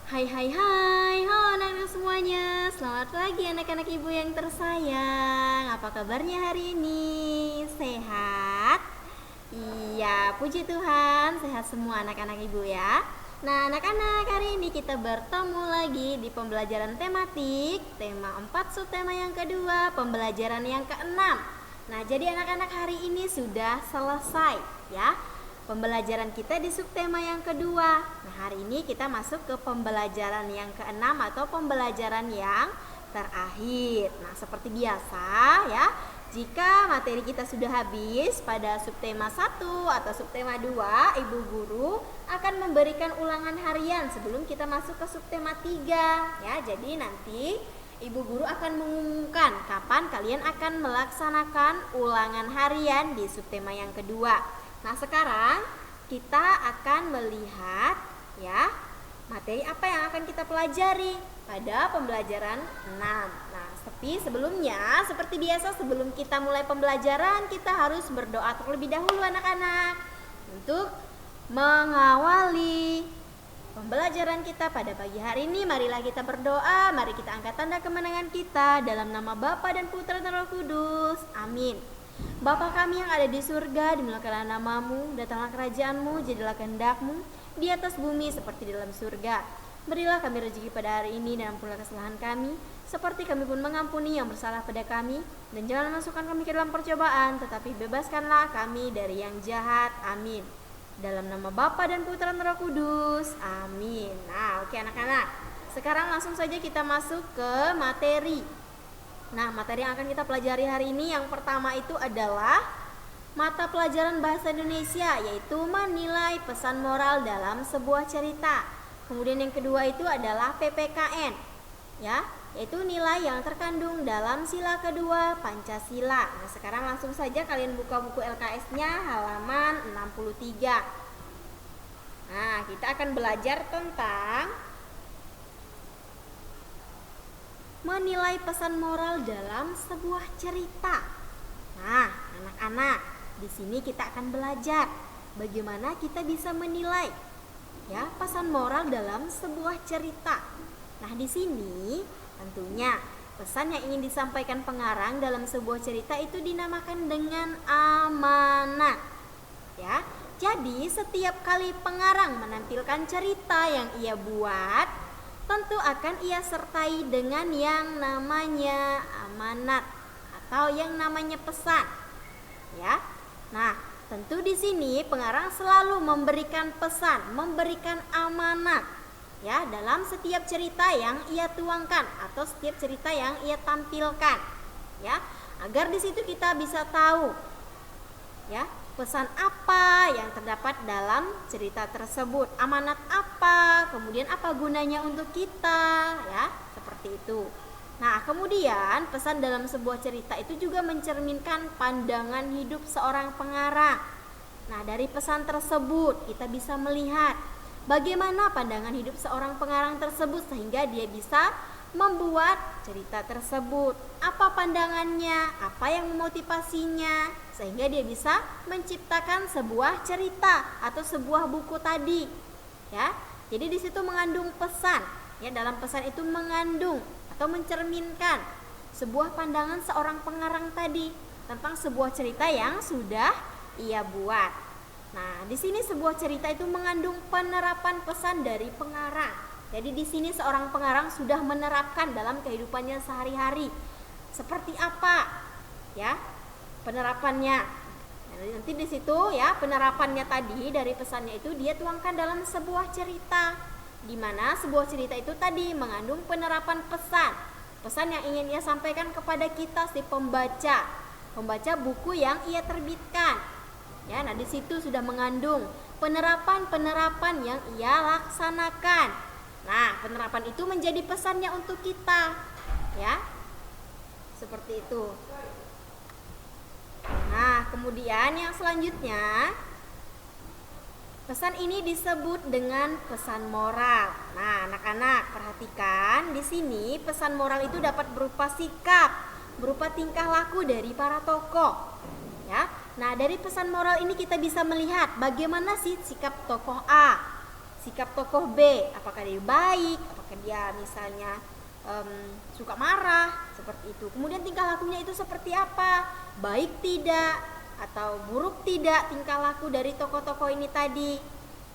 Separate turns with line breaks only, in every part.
Hai hai hai, halo anak-anak semuanya. Selamat pagi anak-anak ibu yang tersayang. Apa kabarnya hari ini? Sehat? Iya, puji Tuhan, sehat semua anak-anak ibu ya. Nah anak-anak, hari ini kita bertemu lagi di pembelajaran tematik tema 4 subtema yang kedua, pembelajaran yang keenam. Nah jadi anak-anak hari ini sudah selesai ya pembelajaran kita di subtema yang kedua. Nah, hari ini kita masuk ke pembelajaran yang keenam atau pembelajaran yang terakhir. Nah, seperti biasa ya, jika materi kita sudah habis pada subtema 1 atau subtema 2, Ibu Guru akan memberikan ulangan harian sebelum kita masuk ke subtema 3 ya. Jadi nanti Ibu Guru akan mengumumkan kapan kalian akan melaksanakan ulangan harian di subtema yang kedua. Nah, sekarang kita akan melihat ya materi apa yang akan kita pelajari pada pembelajaran 6. Nah, tapi sebelumnya seperti biasa sebelum kita mulai pembelajaran kita harus berdoa terlebih dahulu anak-anak untuk mengawali pembelajaran kita pada pagi hari ini. Marilah kita berdoa, mari kita angkat tanda kemenangan kita dalam nama Bapa dan Putra dan Roh Kudus. Amin. Bapa kami yang ada di surga, dimuliakanlah namamu, datanglah kerajaanmu, jadilah kehendakmu di atas bumi seperti di dalam surga. Berilah kami rezeki pada hari ini dan ampunilah kesalahan kami, seperti kami pun mengampuni yang bersalah pada kami. Dan jangan masukkan kami ke dalam percobaan, tetapi bebaskanlah kami dari yang jahat. Amin. Dalam nama Bapa dan Putra dan Roh Kudus. Amin. Nah, oke anak-anak. Sekarang langsung saja kita masuk ke materi. Nah, materi yang akan kita pelajari hari ini yang pertama itu adalah mata pelajaran bahasa Indonesia, yaitu menilai pesan moral dalam sebuah cerita. Kemudian yang kedua itu adalah PPKN, ya, yaitu nilai yang terkandung dalam sila kedua Pancasila. Nah, sekarang langsung saja kalian buka buku LKS-nya halaman 63. Nah, kita akan belajar tentang menilai pesan moral dalam sebuah cerita. Nah, anak-anak, di sini kita akan belajar bagaimana kita bisa menilai ya pesan moral dalam sebuah cerita. Nah, di sini tentunya pesan yang ingin disampaikan pengarang dalam sebuah cerita itu dinamakan dengan amanat. Ya. Jadi, setiap kali pengarang menampilkan cerita yang ia buat, tentu akan ia sertai dengan yang namanya amanat atau yang namanya pesan. Ya. Nah, tentu di sini pengarang selalu memberikan pesan, memberikan amanat ya dalam setiap cerita yang ia tuangkan atau setiap cerita yang ia tampilkan. Ya, agar di situ kita bisa tahu ya pesan apa yang terdapat dalam cerita tersebut, amanat apa, kemudian apa gunanya untuk kita, ya, seperti itu. Nah, kemudian pesan dalam sebuah cerita itu juga mencerminkan pandangan hidup seorang pengarang. Nah, dari pesan tersebut kita bisa melihat bagaimana pandangan hidup seorang pengarang tersebut sehingga dia bisa membuat cerita tersebut. Apa pandangannya, apa yang memotivasinya, sehingga dia bisa menciptakan sebuah cerita atau sebuah buku tadi. Ya, jadi di situ mengandung pesan. Ya, dalam pesan itu mengandung atau mencerminkan sebuah pandangan seorang pengarang tadi tentang sebuah cerita yang sudah ia buat. Nah, di sini sebuah cerita itu mengandung penerapan pesan dari pengarang. Jadi di sini seorang pengarang sudah menerapkan dalam kehidupannya sehari-hari. Seperti apa? Ya, penerapannya. Nanti di situ ya penerapannya tadi dari pesannya itu dia tuangkan dalam sebuah cerita. Di mana sebuah cerita itu tadi mengandung penerapan pesan. Pesan yang ingin ia sampaikan kepada kita si pembaca buku yang ia terbitkan. Ya, nah di situ sudah mengandung penerapan-penerapan yang ia laksanakan. Nah, penerapan itu menjadi pesannya untuk kita. Ya. Seperti itu. Nah, kemudian yang selanjutnya pesan ini disebut dengan pesan moral. Nah, anak-anak perhatikan di sini pesan moral itu dapat berupa sikap, berupa tingkah laku dari para tokoh. Ya. Nah, dari pesan moral ini kita bisa melihat bagaimana sih sikap tokoh A, sikap tokoh B, apakah dia baik, apakah dia misalnya suka marah, seperti itu. Kemudian tingkah lakunya itu seperti apa, baik tidak atau buruk tidak tingkah laku dari tokoh-tokoh ini tadi.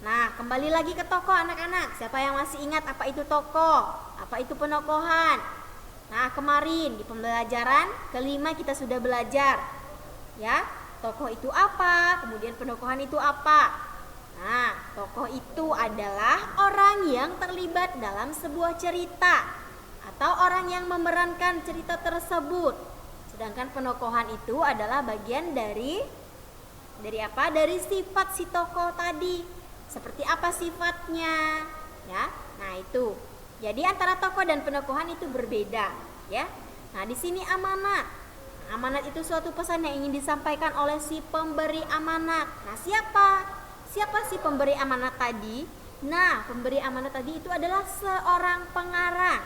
Nah, kembali lagi ke tokoh anak-anak. Siapa yang masih ingat apa itu tokoh, apa itu penokohan? Nah, kemarin di pembelajaran kelima kita sudah belajar, ya, tokoh itu apa, kemudian penokohan itu apa. Nah, tokoh itu adalah orang yang terlibat dalam sebuah cerita atau orang yang memerankan cerita tersebut. Sedangkan penokohan itu adalah bagian dari apa? Dari sifat si tokoh tadi. Seperti apa sifatnya, ya? Nah, itu. Jadi antara tokoh dan penokohan itu berbeda, ya. Nah, di sini amanat. Amanat itu suatu pesan yang ingin disampaikan oleh si pemberi amanat. Nah, Siapa sih pemberi amanat tadi? Nah, pemberi amanat tadi itu adalah seorang pengarang,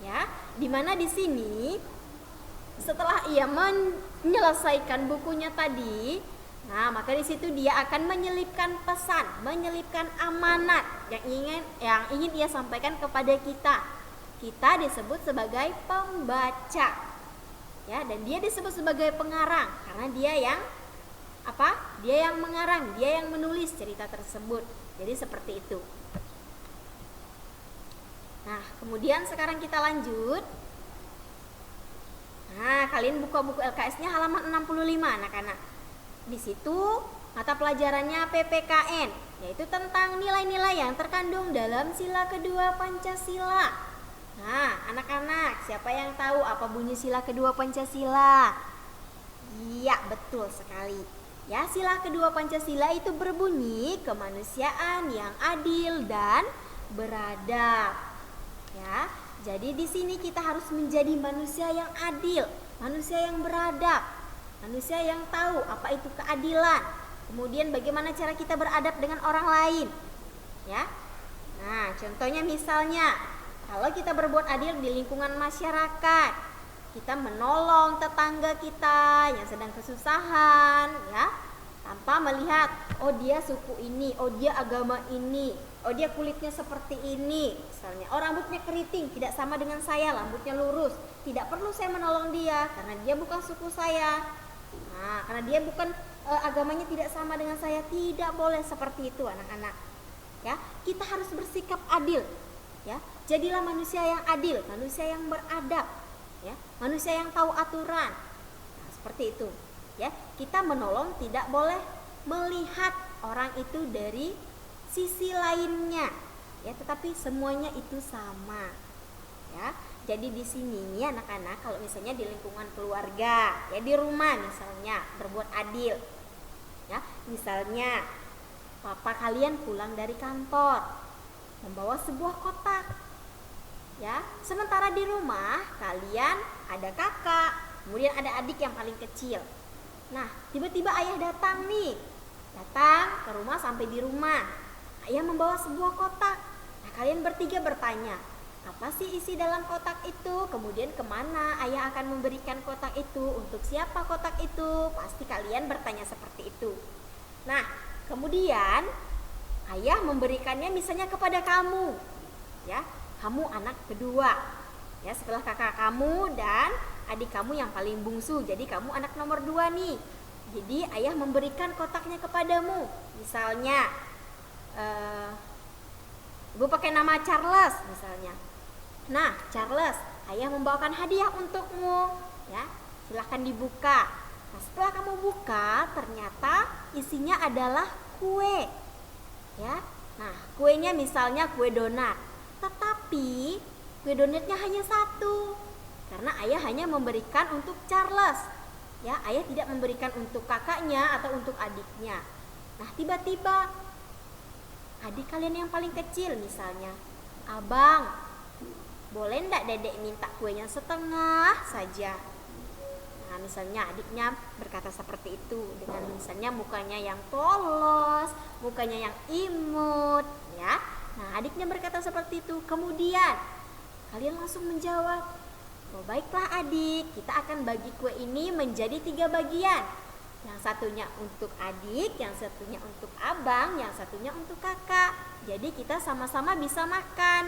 ya. Dimana di sini setelah ia menyelesaikan bukunya tadi, nah maka di situ dia akan menyelipkan pesan, menyelipkan amanat yang ingin ia sampaikan kepada kita. Kita disebut sebagai pembaca, ya, dan dia disebut sebagai pengarang karena dia yang Dia yang mengarang, dia yang menulis cerita tersebut. Jadi seperti itu. Nah, kemudian sekarang kita lanjut. Nah, kalian buka buku LKS-nya halaman 65, anak-anak. Di situ mata pelajarannya PPKN, yaitu tentang nilai-nilai yang terkandung dalam sila kedua Pancasila. Nah, anak-anak, siapa yang tahu apa bunyi sila kedua Pancasila? Iya, betul sekali. Ya, sila kedua Pancasila itu berbunyi kemanusiaan yang adil dan beradab. Ya, jadi di sini kita harus menjadi manusia yang adil, manusia yang beradab, manusia yang tahu apa itu keadilan. Kemudian bagaimana cara kita beradab dengan orang lain. Ya. Nah, contohnya misalnya kalau kita berbuat adil di lingkungan masyarakat, kita menolong tetangga kita yang sedang kesusahan, ya, tanpa melihat oh dia suku ini, oh dia agama ini, oh dia kulitnya seperti ini, misalnya oh rambutnya keriting, tidak sama dengan saya, rambutnya lurus, tidak perlu saya menolong dia karena dia bukan suku saya. Nah, karena dia bukan agamanya tidak sama dengan saya, tidak boleh seperti itu, anak-anak. Ya, kita harus bersikap adil, ya. Jadilah manusia yang adil, manusia yang beradab. Ya, manusia yang tahu aturan. Nah, seperti itu, ya. Kita menolong tidak boleh melihat orang itu dari sisi lainnya, ya, tetapi semuanya itu sama, ya. Jadi di sini anak-anak kalau misalnya di lingkungan keluarga, ya di rumah misalnya berbuat adil, ya. Misalnya papa kalian pulang dari kantor membawa sebuah kotak, ya, sementara di rumah kalian ada kakak, kemudian ada adik yang paling kecil. Nah, tiba-tiba ayah datang ke rumah, sampai di rumah ayah membawa sebuah kotak. Nah, kalian bertiga bertanya, apa sih isi dalam kotak itu, kemudian kemana ayah akan memberikan kotak itu, untuk siapa kotak itu, pasti kalian bertanya seperti itu. Nah, kemudian ayah memberikannya misalnya kepada kamu, ya, kamu anak kedua, ya, setelah kakak kamu dan adik kamu yang paling bungsu, jadi kamu anak nomor 2 nih. Jadi ayah memberikan kotaknya kepadamu, misalnya ibu pakai nama Charles misalnya. Nah, Charles, ayah membawakan hadiah untukmu, ya, silahkan dibuka. Nah, setelah kamu buka, ternyata isinya adalah kue, ya. Nah, kuenya misalnya kue donat. Tetapi kue donatnya hanya satu, karena ayah hanya memberikan untuk Charles, ya, ayah tidak memberikan untuk kakaknya atau untuk adiknya. Nah, tiba-tiba adik kalian yang paling kecil misalnya, abang, boleh ndak dedek minta kuenya setengah saja. Nah, misalnya adiknya berkata seperti itu dengan misalnya mukanya yang polos, mukanya yang imut, ya. Nah, adiknya berkata seperti itu. Kemudian kalian langsung menjawab, oh baiklah adik, kita akan bagi kue ini menjadi 3 bagian. Yang satunya untuk adik, yang satunya untuk abang, yang satunya untuk kakak. Jadi kita sama-sama bisa makan.